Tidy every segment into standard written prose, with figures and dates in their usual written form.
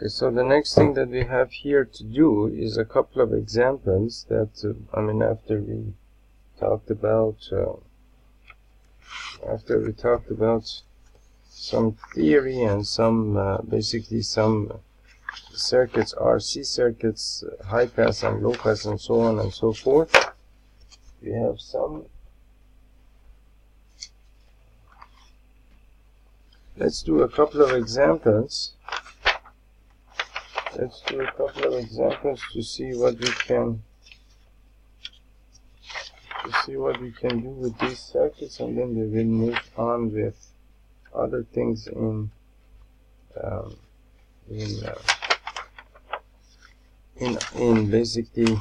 Okay, so the next thing that we have here to do is a couple of examples that, after we talked about some theory and some, basically some circuits, RC circuits, high pass and low pass and so on and so forth. We have some. Let's do a couple of examples. To see what we can do with these circuits, and then we will move on with other things in basically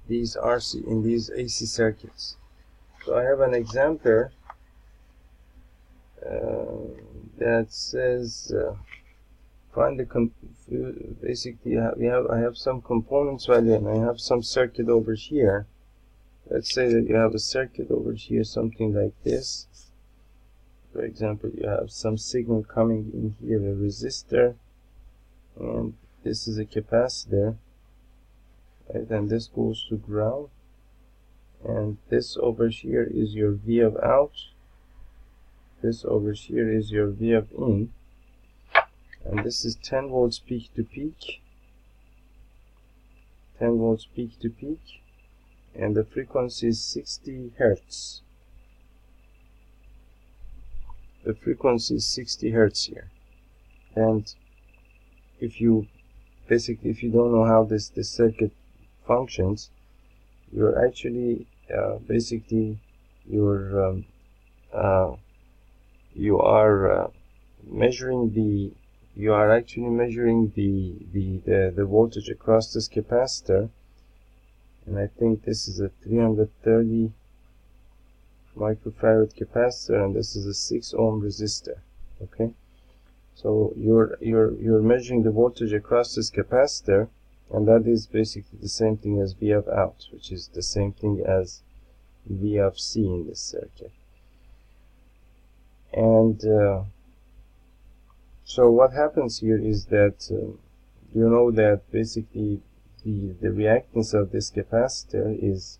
these AC circuits. So I have an example that says find the basically I have some components value and I have some circuit over here. Let's say that you have a circuit over here, something like this. For example, you have some signal coming in here, a resistor, and this is a capacitor, right? And this goes to ground, and this over here is your V of out, this over here is your V of in, and this is 10 volts peak to peak, 10 volts peak to peak, and the frequency is 60 Hertz. The frequency is 60 Hertz here. And if you don't know how this circuit functions, you're actually you are measuring the voltage across this capacitor, and I think this is a 330 microfarad capacitor, and this is a 6 ohm resistor. Okay, so you're measuring the voltage across this capacitor, and that is basically the same thing as V of out, which is the same thing as V of C in this circuit. And so what happens here is that you know that basically the reactance of this capacitor is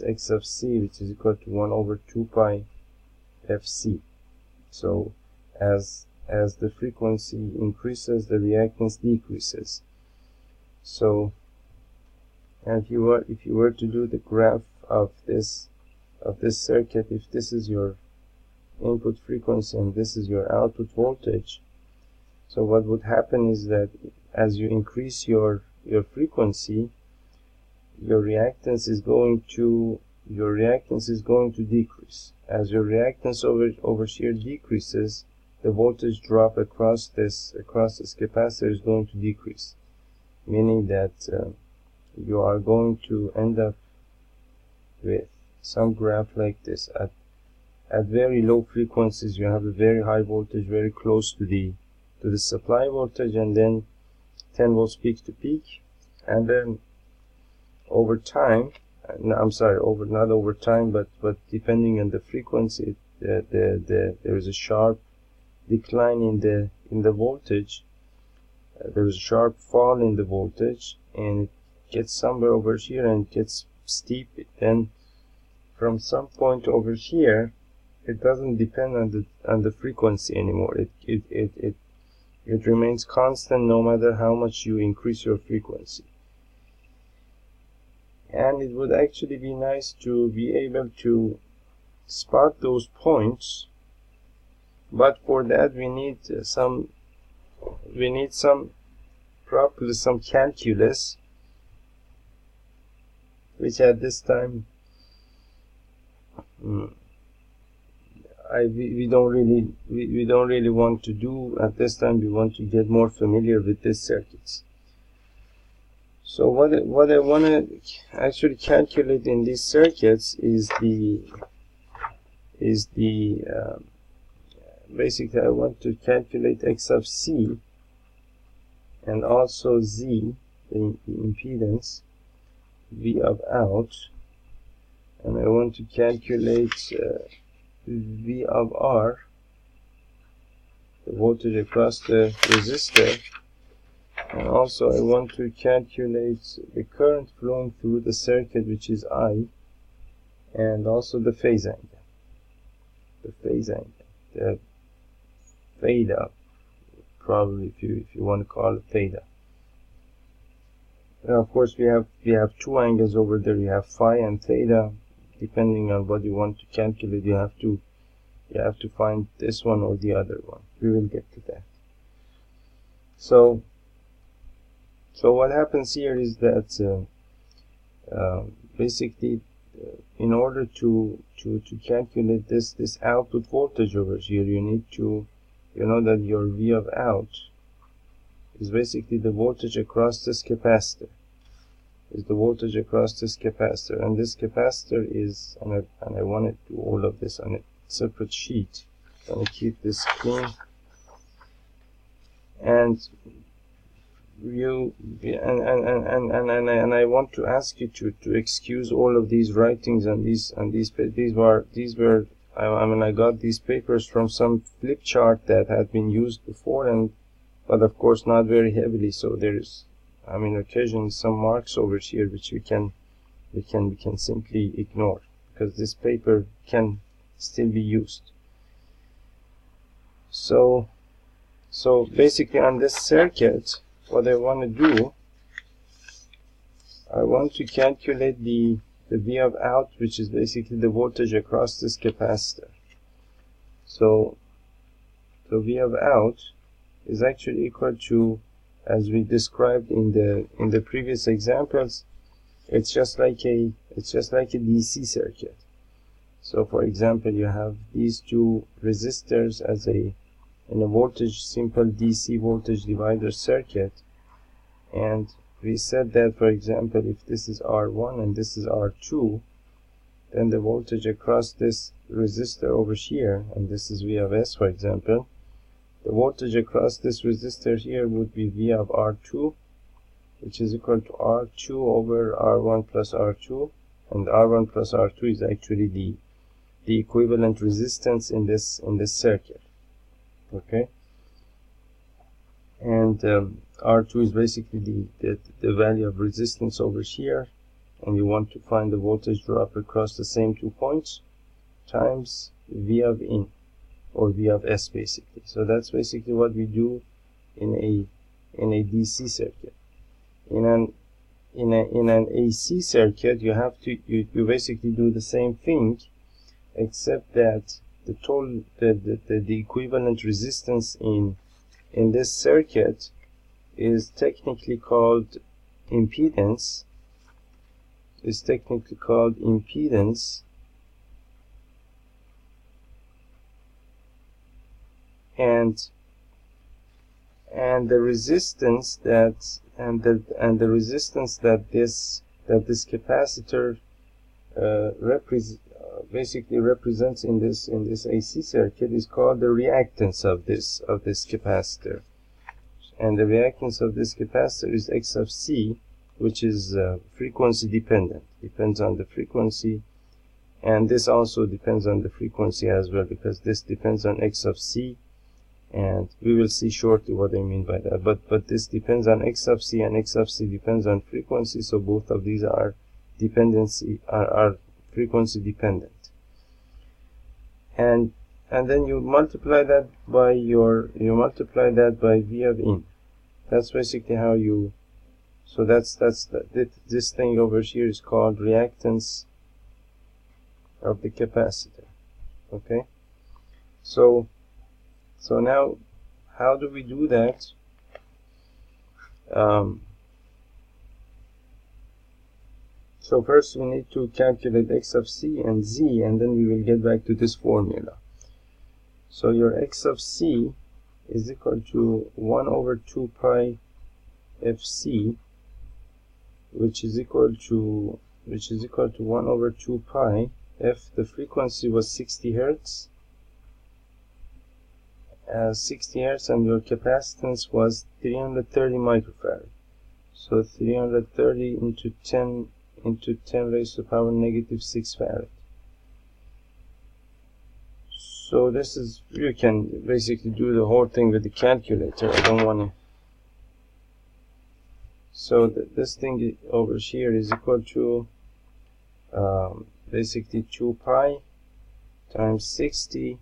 X of C, which is equal to 1 over 2 pi Fc. So as the frequency increases, the reactance decreases. So, and if you were to do the graph of this circuit, if this is your input frequency and this is your output voltage, so what would happen is that as you increase your frequency, your reactance is going to decrease. As your reactance over here decreases, the voltage drop across this capacitor is going to decrease, meaning that you are going to end up with some graph like this. At very low frequencies, you have a very high voltage very close to the supply voltage, and then 10 volts peak to peak, and then over time, not over time, but depending on the frequency, there is a sharp decline in the voltage. There is a sharp fall in the voltage, and it gets somewhere over here and gets steep. Then from some point over here, it doesn't depend on the frequency anymore. It remains constant no matter how much you increase your frequency. And it would actually be nice to be able to spot those points, but for that we need some calculus, which at this time we don't really want to do at this time. We want to get more familiar with these circuits. So what I want to actually calculate in these circuits is basically I want to calculate X of C and also Z, the impedance, V of out, and I want to calculate V of R the voltage across the resistor, and also I want to calculate the current flowing through the circuit, which is I, and also the phase angle, the theta, probably, if you want to call it theta. Now, of course, we have two angles over there. You have phi and theta. Depending on what you want to calculate, you have to find this one or the other one. We will get to that. So what happens here is that basically, in order to calculate this output voltage over here, you need to, you know, that your V of out is basically the voltage across this capacitor. Is the voltage across this capacitor, and this capacitor is, and I want to do all of this on a separate sheet. I'm going to keep this clean, and I want to ask you to excuse all of these writings and these were I got these papers from some flip chart that had been used before, but of course not very heavily, so there's occasionally some marks over here which we can simply ignore, because this paper can still be used. So basically on this circuit, what I want to do, I want to calculate the V of out, which is basically the voltage across this capacitor. So V of out is actually equal to, as we described in the previous examples, it's just like a DC circuit. So for example, you have these two resistors in a voltage, simple DC voltage divider circuit, and we said that, for example, if this is R1 and this is R2, then the voltage across this resistor over here, and this is V of S, for example, the voltage across this resistor here would be V of R2, which is equal to R2 over R1 plus R2, and R1 plus R2 is actually the equivalent resistance in this circuit. Okay, and R2 is basically the value of resistance over here, and you want to find the voltage drop across the same 2 points times V of in, or V of S, basically. So that's basically what we do in a DC circuit. In an AC circuit, you basically do the same thing, except that the equivalent resistance in this circuit is technically called impedance. And the resistance that this capacitor basically represents in this AC circuit is called the reactance of this capacitor, and the reactance of this capacitor is X of C, which is frequency dependent, depends on the frequency, and this also depends on the frequency as well, because this depends on X of C, and we will see shortly what I mean by that. But this depends on X of C, and X of C depends on frequency, so both of these are frequency dependent. And then you multiply that by V of in. That's basically how you. So this thing over here is called reactance of the capacitor. Okay. So now, how do we do that? So first we need to calculate X of C and Z, and then we will get back to this formula. So your X of C is equal to 1 over 2 pi Fc, which is equal to 1 over 2 pi F. The frequency was 60 Hertz. 60 Hertz, and your capacitance was 330 microfarad. So 330 into 10 raised to the power negative 6 farad. So this is, you can basically do the whole thing with the calculator. I don't want to. So this thing over here is equal to basically 2 pi times 60,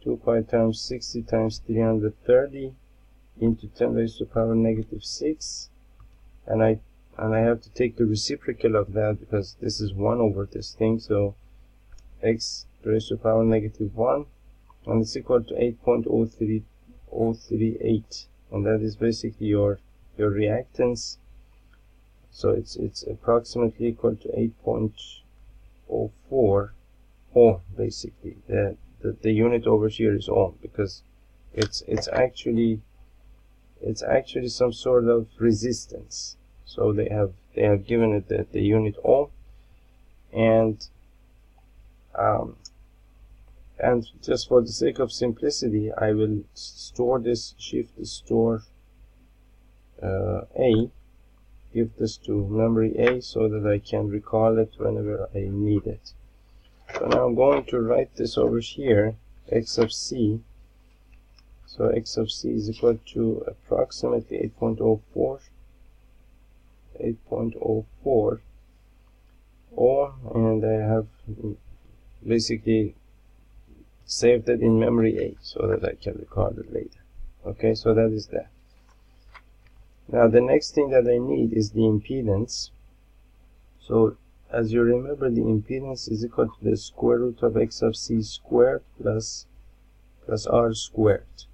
2 pi times 60 times 330 into 10 raised to the power negative 6, and I have to take the reciprocal of that because this is 1 over this thing, so x raised to the power negative 1, and it's equal to 8.038, and that is basically your reactance. So it's approximately equal to 8.04 ohm. Basically the unit over here is ohm, because it's actually some sort of resistance. So they have given it the unit ohm, and just for the sake of simplicity, I will store this, shift store A, give this to memory A so that I can recall it whenever I need it. So now I'm going to write this over here, x of c. So x of c is equal to approximately 8.04 ohm, and I have basically saved it in memory A so that I can record it later. Okay, so that is that. Now the next thing that I need is the impedance. So as you remember, the impedance is equal to the square root of x of c squared plus r squared.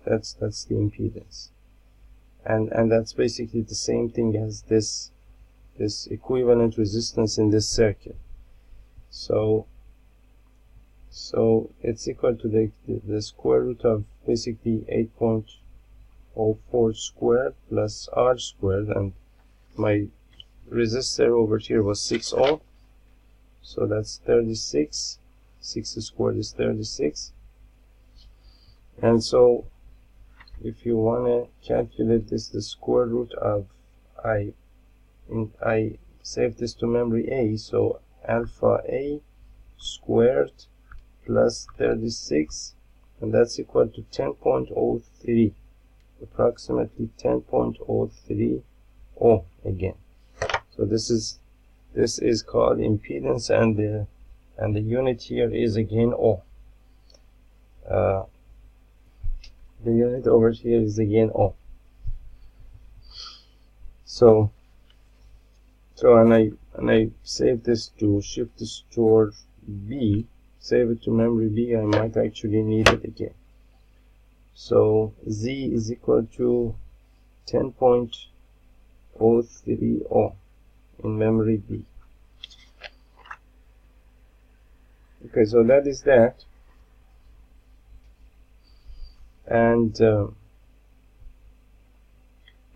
That's the impedance, and that's basically the same thing as this equivalent resistance in this circuit. So it's equal to the square root of basically 8.04 squared plus r squared, and my resistor over here was 6 ohm, so that's 36. 6 squared is 36. And so if you want to calculate this, the square root of I save this to memory A, so alpha A squared plus 36, and that's equal to 10.03, approximately 10.03 ohm again. So this is called impedance, and the unit here is again ohm. The unit over here is again ohm. So and I save this to shift the store B, save it to memory B. I might actually need it again. So Z is equal to 10.03 ohm in memory B. Okay, so that is that. And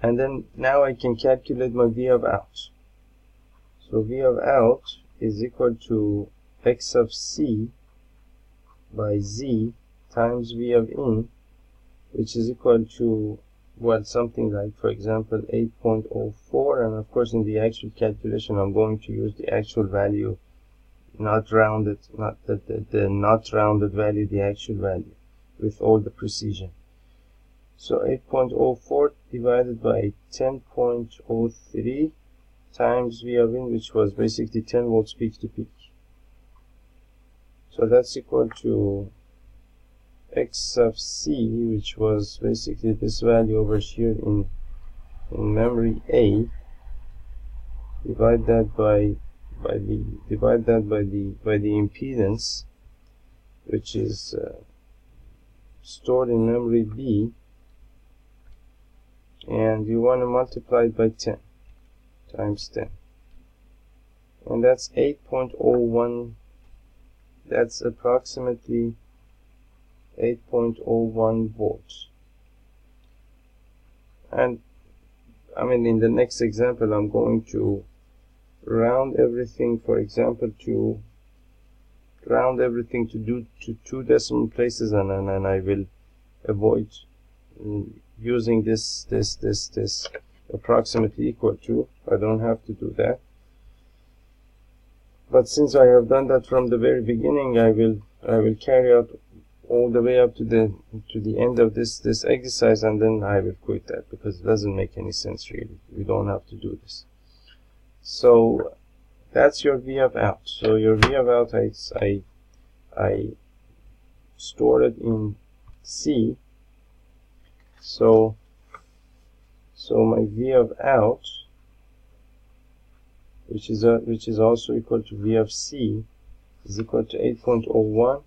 then now I can calculate my V of out. So V of out is equal to x of c by z times V of in, which is equal to, well, something like, for example, 8.04, and of course in the actual calculation I'm going to use the actual value, not rounded, not the not rounded value, the actual value with all the precision. So 8.04 divided by 10.03 times V of in, which was basically 10 volts peak to peak. So that's equal to x of c, which was basically this value over here in memory A. Divide that by the impedance, which is stored in memory B, and you want to multiply it by 10 times 10, and that's 8.01. That's approximately 8.01 volts. And I mean, in the next example I'm going to round everything, for example, to round everything to 2 decimal places, and I will avoid using this approximately equal to. I don't have to do that. But since I have done that from the very beginning, I will carry out all the way up to the end of this exercise, and then I will quit that because it doesn't make any sense really. We don't have to do this. So that's your V of out. So your V of out, I store it in C. So my V of out, which is also equal to V of C, is equal to 8.01,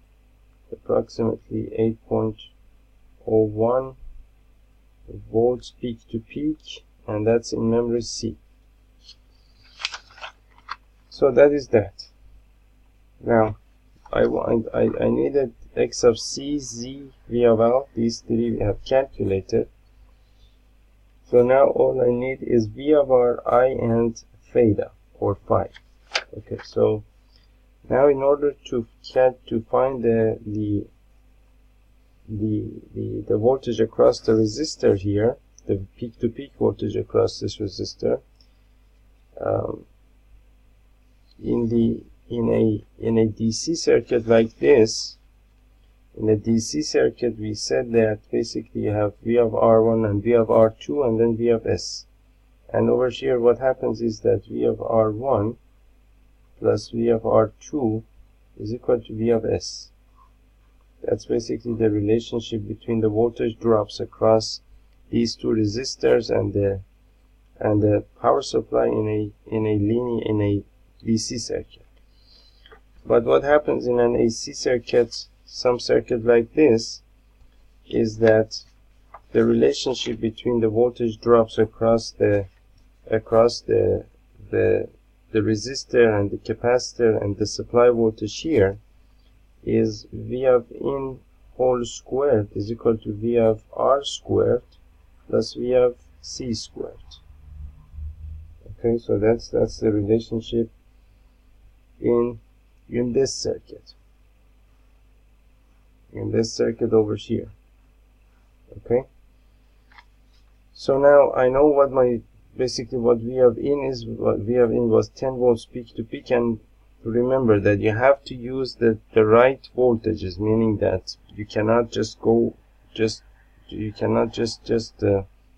approximately 8.01 volts peak to peak, and that's in memory C. So that is that. Now I needed X of C, Z, V of out. These three we have calculated. So now all I need is V of R, I, and theta or phi. Okay, so now in order to find the voltage across the resistor here, the peak to peak voltage across this resistor, in a DC circuit like this, in a DC circuit we said that basically you have V of R1 and V of R2 and then V of S. And over here what happens is that V of R1 plus V of R2 is equal to V of S. That's basically the relationship between the voltage drops across these two resistors and the power supply in a DC circuit. But what happens in an AC circuit, some circuit like this, is that the relationship between the voltage drops across the resistor and the capacitor and the supply voltage here is V of in whole squared is equal to V of R squared plus V of C squared. Okay, so that's the relationship in this circuit. In this circuit over here. Okay. So now I know what basically what V of in is. What V of in was 10 volts peak to peak, and remember that you have to use the right voltages, meaning that you cannot just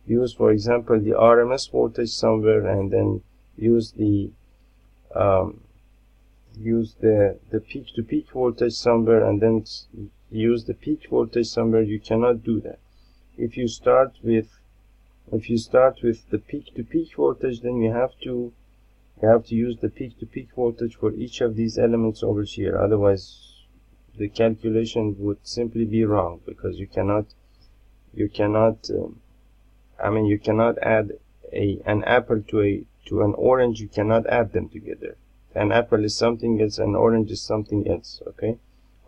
use, for example, the RMS voltage somewhere and then use the peak to peak voltage somewhere and then use the peak voltage somewhere. You cannot do that. If you start with the peak to peak voltage, then you have to use the peak to peak voltage for each of these elements over here. Otherwise the calculation would simply be wrong, because you cannot add an apple to an orange. You cannot add them together. An apple is something else, an orange is something else. Okay,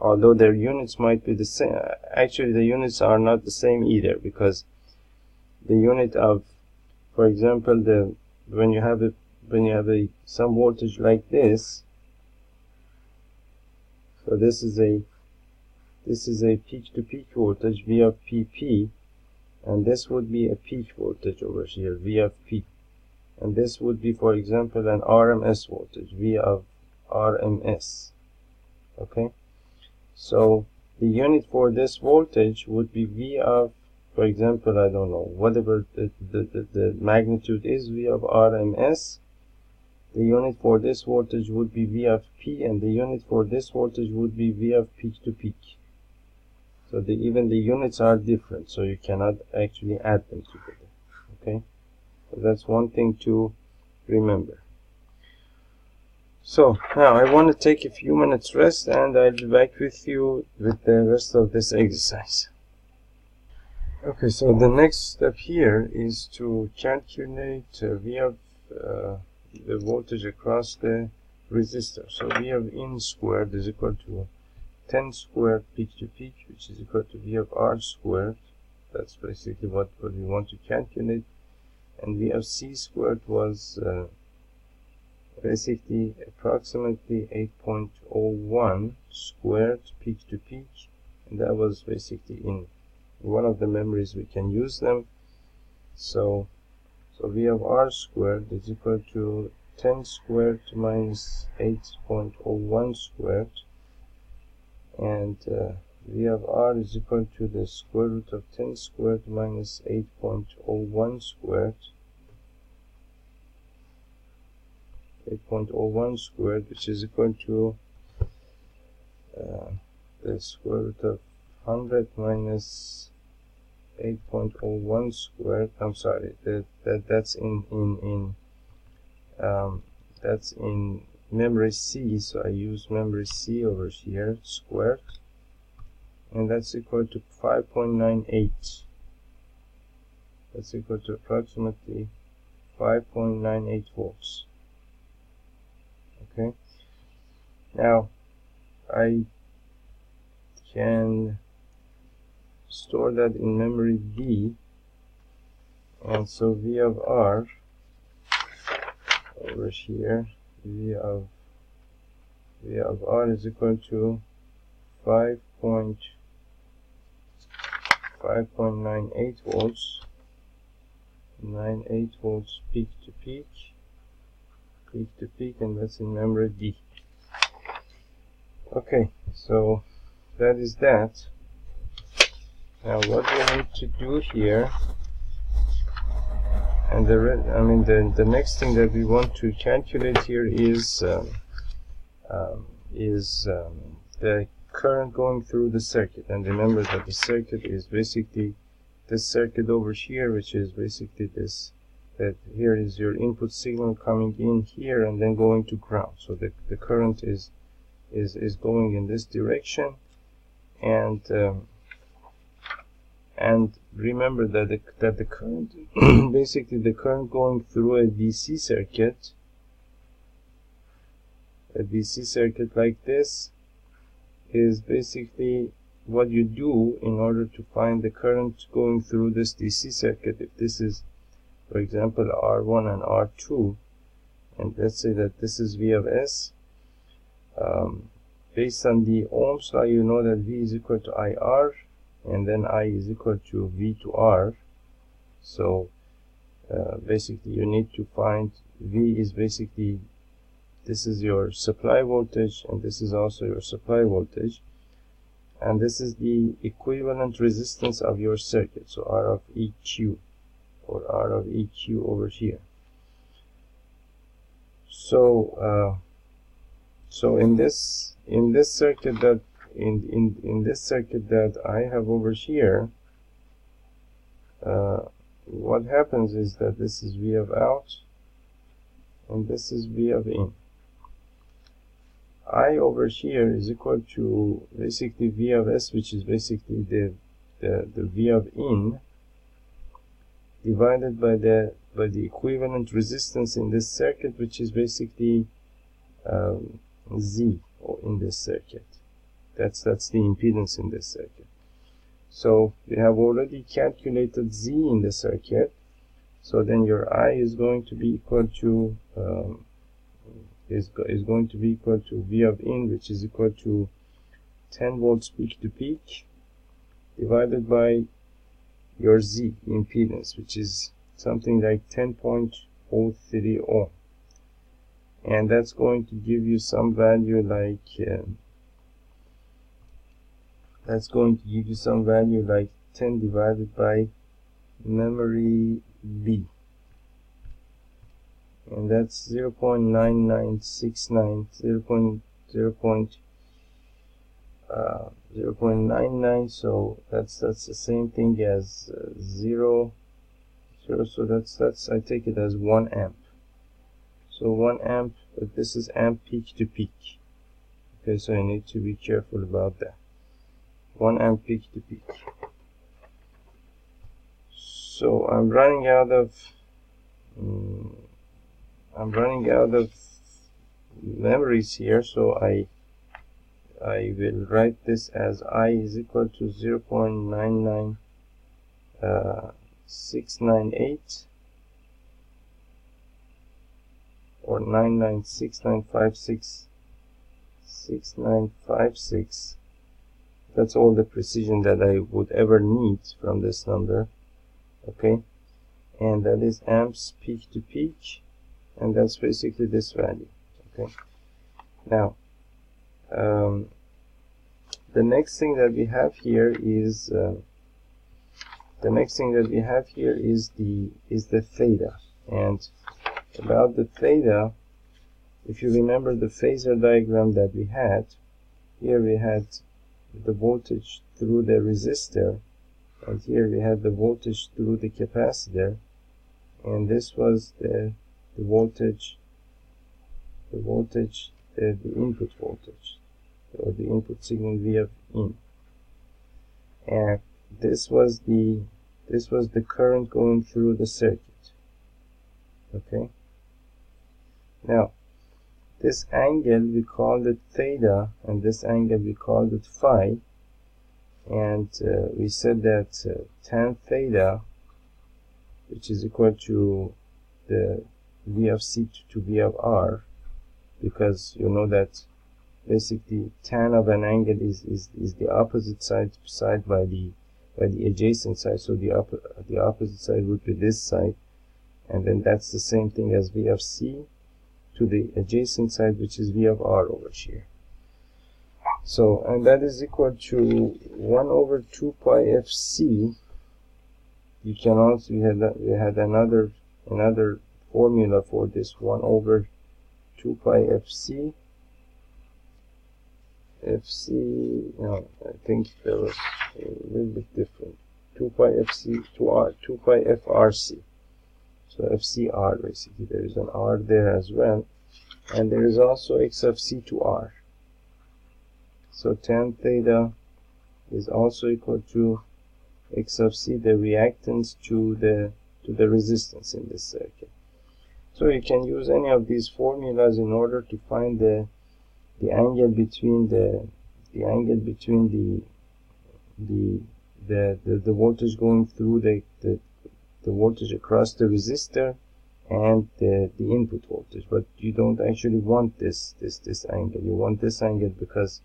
although their units might be the same, actually the units are not the same either, because the unit of, for example, when you have some voltage like this, so this is a peak to peak voltage, V of PP, and this would be a peak voltage over here, V of P, and this would be, for example, an RMS voltage, V of RMS. Okay, so the unit for this voltage would be V of, for example, I don't know, whatever the magnitude is, V of RMS. The unit for this voltage would be V of P, and the unit for this voltage would be V of peak to peak. So even the units are different, so you cannot actually add them together. Okay, so that's one thing to remember. So now I want to take a few minutes rest, and I'll be back with you with the rest of this exercise. Okay, so the next step here is to calculate V of the voltage across the resistor. So V of in squared is equal to 10 squared peak to peak, which is equal to V of R squared. That's basically what we want to calculate. And V of C squared was basically approximately 8.01 squared peak to peak, and that was basically in one of the memories we can use them. So V of R squared is equal to 10 squared minus 8.01 squared, and V of R is equal to the square root of 10 squared minus 8.01 squared. 8.01 squared, which is equal to the square root of 100 minus 8.01 squared. I'm sorry, that's that's in memory C, so I use memory C over here, squared, and that's equal to 5.98. That's equal to approximately 5.98 volts. Okay, now I can store that in memory B, and so V of R over here, V of R is equal to 5.98 volts, 98 volts peak to peak, and that's in memory D. Okay, so that is that. Now what we need to do here, and the next thing that we want to calculate here is the current going through the circuit. And remember that the circuit is basically this circuit over here, which is basically this, that here is your input signal coming in here and then going to ground. So the current is going in this direction, and remember that the current basically the current going through a DC circuit like this is basically what you do in order to find the current going through this DC circuit. If this is, for example, R1 and R2, and let's say that this is V of S, based on the Ohm's law, you know that V is equal to IR, and then I is equal to V to R. So basically you need to find V is basically, this is your supply voltage, and this is also your supply voltage, and this is the equivalent resistance of your circuit, so R of EQ, or R of EQ over here. So so in this circuit that in this circuit that I have over here, what happens is that this is V of out and this is V of in. I over here is equal to basically V of S, which is basically the V of in, divided by the equivalent resistance in this circuit, which is basically Z in this circuit. That's the impedance in this circuit. So we have already calculated Z in the circuit. So then your I is going to be equal to is going to be equal to V of in, which is equal to 10 volts peak to peak, divided by your Z impedance, which is something like 10.03 ohm, and that's going to give you some value like 10 divided by memory B, and that's 0.9969, 0.99, so that's the same thing as 0, so that's I take it as 1 amp. So 1 amp, but this is amp peak to peak. Okay, so you need to be careful about that. 1 amp peak to peak. So I'm running out of memories here, so I will write this as I is equal to 0.99698 or 9969566. That's all the precision that I would ever need from this number. Okay, and that is amps peak to peak, and that's basically this value. Okay, now the next thing that we have here is the theta. And about the theta, if you remember the phasor diagram that we had, here we had the voltage through the resistor, and here we had the voltage through the capacitor, and this was the voltage, the input voltage, or the input signal Vf in, and this was the current going through the circuit. Okay. Now, this angle we called it theta, and this angle we called it phi, and we said that tan theta, which is equal to the V of C to V of R, because you know that basically tan of an angle is the opposite side by the adjacent side, so the opposite side would be this side, and then that's the same thing as V of C to the adjacent side, which is V of R over here. So, and that is equal to 1 over 2 pi fc. You can also, we had another formula for this, 1 over 2 pi fc. No, I think there was a little bit different. 2 pi fc to R, 2 pi frc. So FCR, basically, there is an R there as well, and there is also X of C to R. So tan theta is also equal to X of C, the reactance to the resistance in this circuit. So you can use any of these formulas in order to find the angle between the voltage going through the voltage across the resistor and the input voltage. But you don't actually want this angle. You want this angle because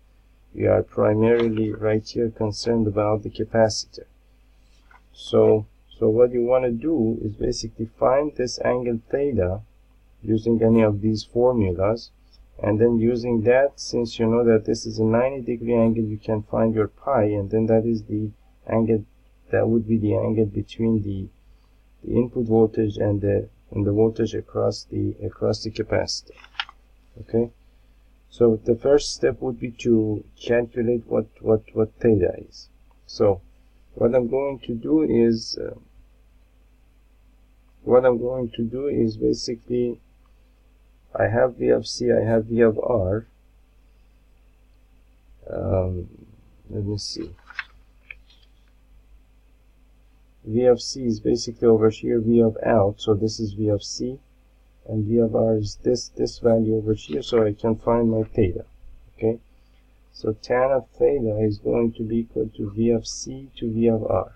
we are primarily right here concerned about the capacitor. So what you want to do is basically find this angle theta using any of these formulas, and then using that, since you know that this is a 90-degree angle, you can find your pi, and then that is the angle, that would be the angle between the input voltage and the voltage across the capacitor. Okay, so the first step would be to calculate what theta is. So what I'm going to do is basically, I have V of C, I have V of R. Let me see. V of C is basically over here V of out, so this is V of C, and V of R is this value over here, so I can find my theta. Okay, so tan of theta is going to be equal to V of C to V of R,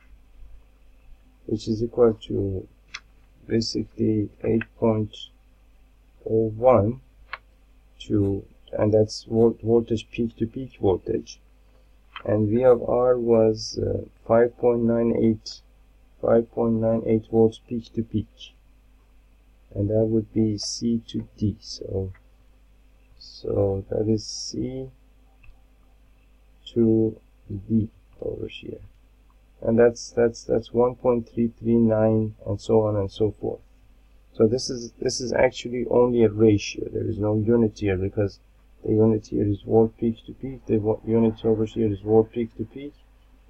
which is equal to basically 8.01 to, and that's voltage peak to peak voltage, and V of R was 5.98 volts peak to peak, and that would be C to D. So that is C to D over here, and that's 1.339 and so on and so forth. So this is actually only a ratio. There is no unit here, because the unit here is volt peak to peak, the unit over here is volt peak to peak.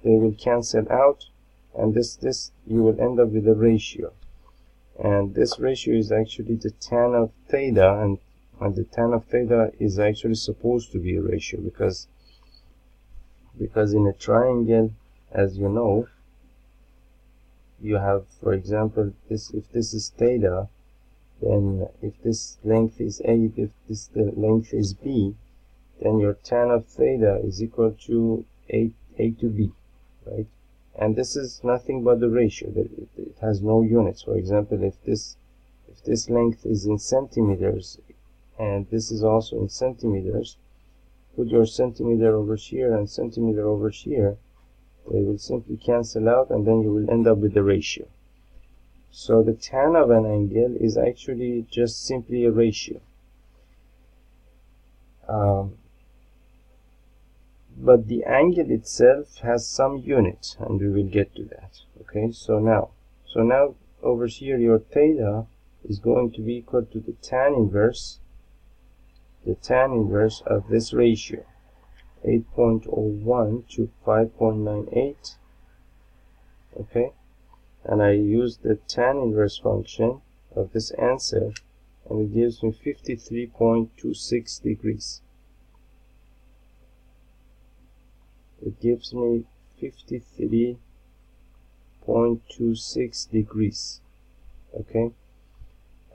They will cancel out, and this you will end up with a ratio, and this ratio is actually the tan of theta, and the tan of theta is actually supposed to be a ratio, because in a triangle, as you know, you have, for example, if this is theta, then if this length is A, if the length is B, then your tan of theta is equal to A to B, right? And this is nothing but the ratio. It has no units. For example, if this length is in centimeters, and this is also in centimeters, put your centimeter over here and centimeter over here. They will simply cancel out, and then you will end up with the ratio. So the tan of an angle is actually just simply a ratio. but the angle itself has some unit, and we will get to that. Okay, so now over here your theta is going to be equal to the tan inverse of this ratio, 8.01 to 5.98. okay, and I use the tan inverse function of this answer, and it gives me 53.26 degrees. It gives me 53.26 degrees. Okay,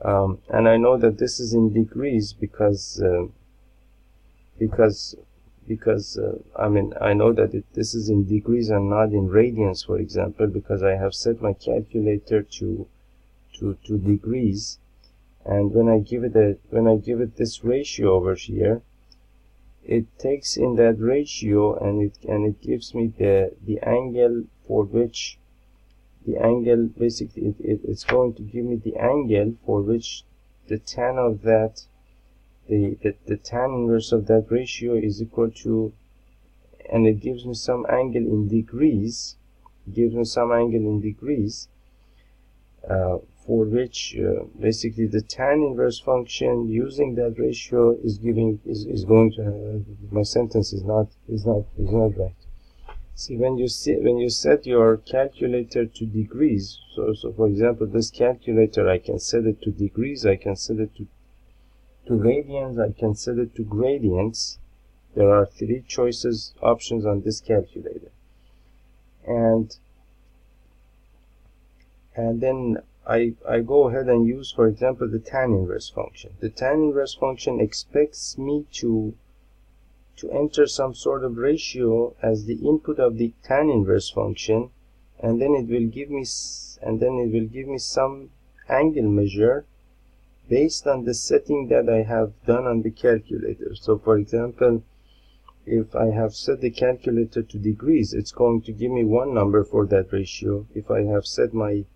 and I know that this is in degrees because I mean, I know that this is in degrees and not in radians, for example, because I have set my calculator to degrees, and when I give it this ratio over here, it takes in that ratio, and it gives me the angle for which basically it's going to give me the angle for which the tan of that the tan inverse of that ratio is equal to, and it gives me some angle in degrees, for which basically the tan inverse function using that ratio is going to have, my sentence is not right. See, when you set your calculator to degrees, so for example, this calculator, I can set it to degrees, I can set it to radians, I can set it to gradients. There are 3 options on this calculator, and then I go ahead and use, for example, the tan inverse function. The tan inverse function expects me to enter some sort of ratio as the input of the tan inverse function, and then it will give me some angle measure based on the setting that I have done on the calculator. So for example, if I have set the calculator to degrees, it's going to give me one number for that ratio. If I have set my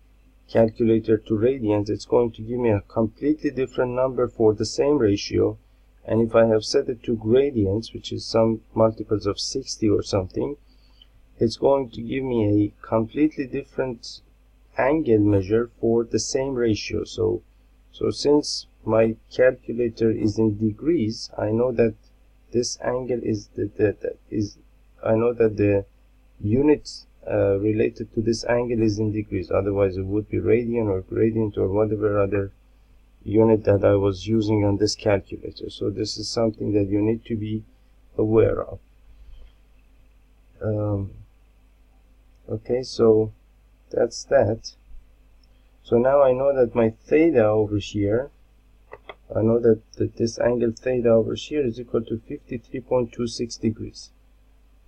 calculator to radians, it's going to give me a completely different number for the same ratio. And if I have set it to gradients, which is some multiples of 60 or something, it's going to give me a completely different angle measure for the same ratio. So since my calculator is in degrees, I know that this angle is I know that the unit related to this angle is in degrees. Otherwise, it would be radian or gradient or whatever other unit that I was using on this calculator. So this is something that you need to be aware of. Okay, so that's that. So now I know that my theta over here, I know that this angle theta over here is equal to 53.26 degrees.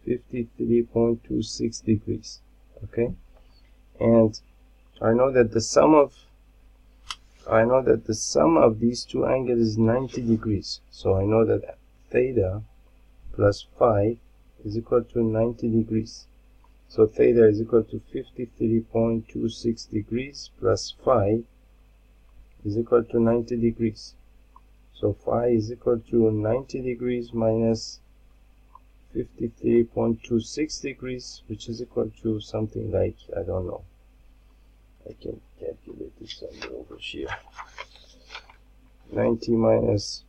53.26 degrees. Okay, and I know that the sum of these two angles is 90 degrees. So I know that theta plus phi is equal to 90 degrees. So theta is equal to 53.26 degrees plus phi is equal to 90 degrees. So phi is equal to 90 degrees minus 53.26 degrees, which is equal to something like, I don't know, I can calculate this somewhere over here. 90 minus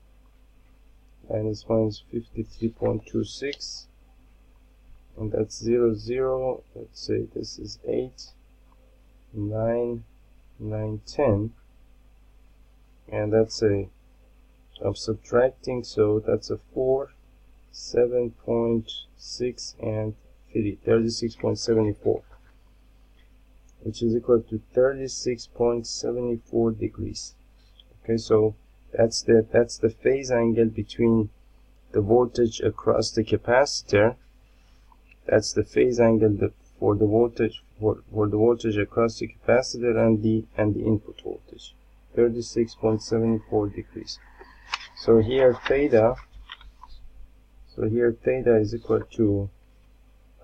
53.26, and that's 0, 0. Let's say this is 8, 9, 9, 10, and that's I'm subtracting, so that's a 4, 7.6, and 36.74, which is equal to 36.74 degrees. Okay, so that's the phase angle between the voltage across the capacitor. That's the phase angle for the voltage across the capacitor and the input voltage, 36.74 degrees. So here theta is equal to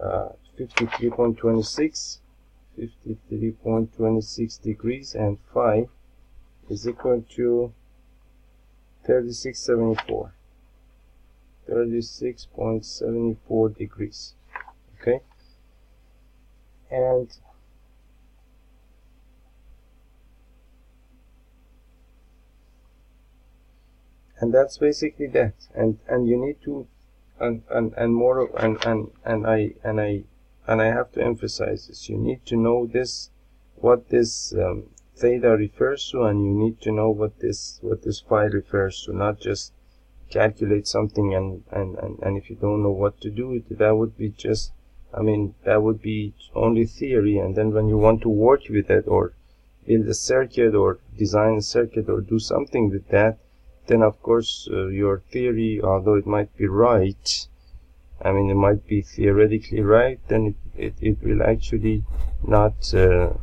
53.26 degrees, and phi is equal to 36.74. 36.74 degrees. Okay, and that's basically that. And you need to and more and I have to emphasize this. You need to know this, what this theta refers to, and you need to know what this phi refers to. Not just calculate something and if you don't know what to do, that would be just, I mean, that would be only theory. And then when you want to work with it, or build a circuit, or design a circuit, or do something with that, then of course your theory, although it might be right, I mean, it might be theoretically right, then it will actually not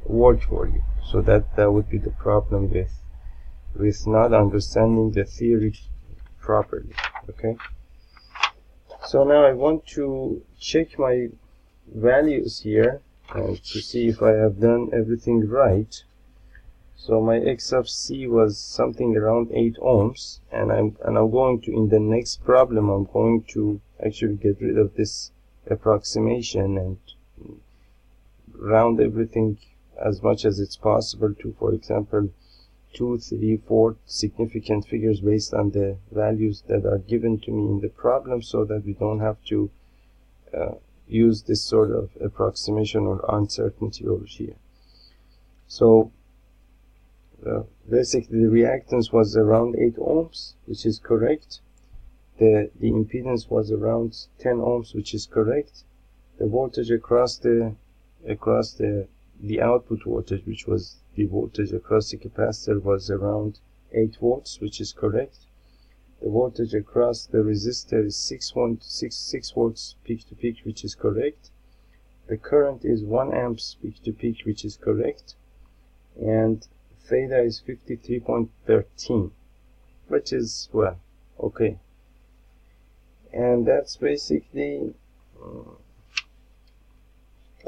work for you. So that would be the problem with not understanding the theory properly. Okay, so now I want to check my values here and to see if I have done everything right. So my X of C was something around 8 ohms, and I'm going to, in the next problem, I'm going to actually get rid of this approximation and round everything as much as it's possible to, for example, 2, 3, 4 significant figures based on the values that are given to me in the problem, so that we don't have to use this sort of approximation or uncertainty over here. So basically the reactance was around 8 ohms, which is correct. The impedance was around 10 ohms, which is correct. The voltage across the output voltage, which was the voltage across the capacitor, was around 8 volts, which is correct. The voltage across the resistor is 6 volts peak to peak, which is correct. The current is 1 amps peak to peak, which is correct. And theta is 53.13, which is, well, okay. And that's basically,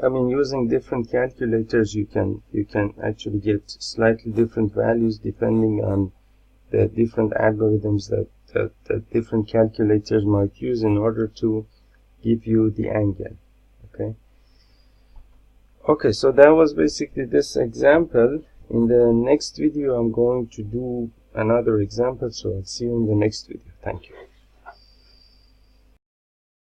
I mean, using different calculators, you can actually get slightly different values depending on the different algorithms that different calculators might use in order to give you the angle. Okay, so that was basically this example. In the next video, I'm going to do another example, so I'll see you in the next video. Thank you.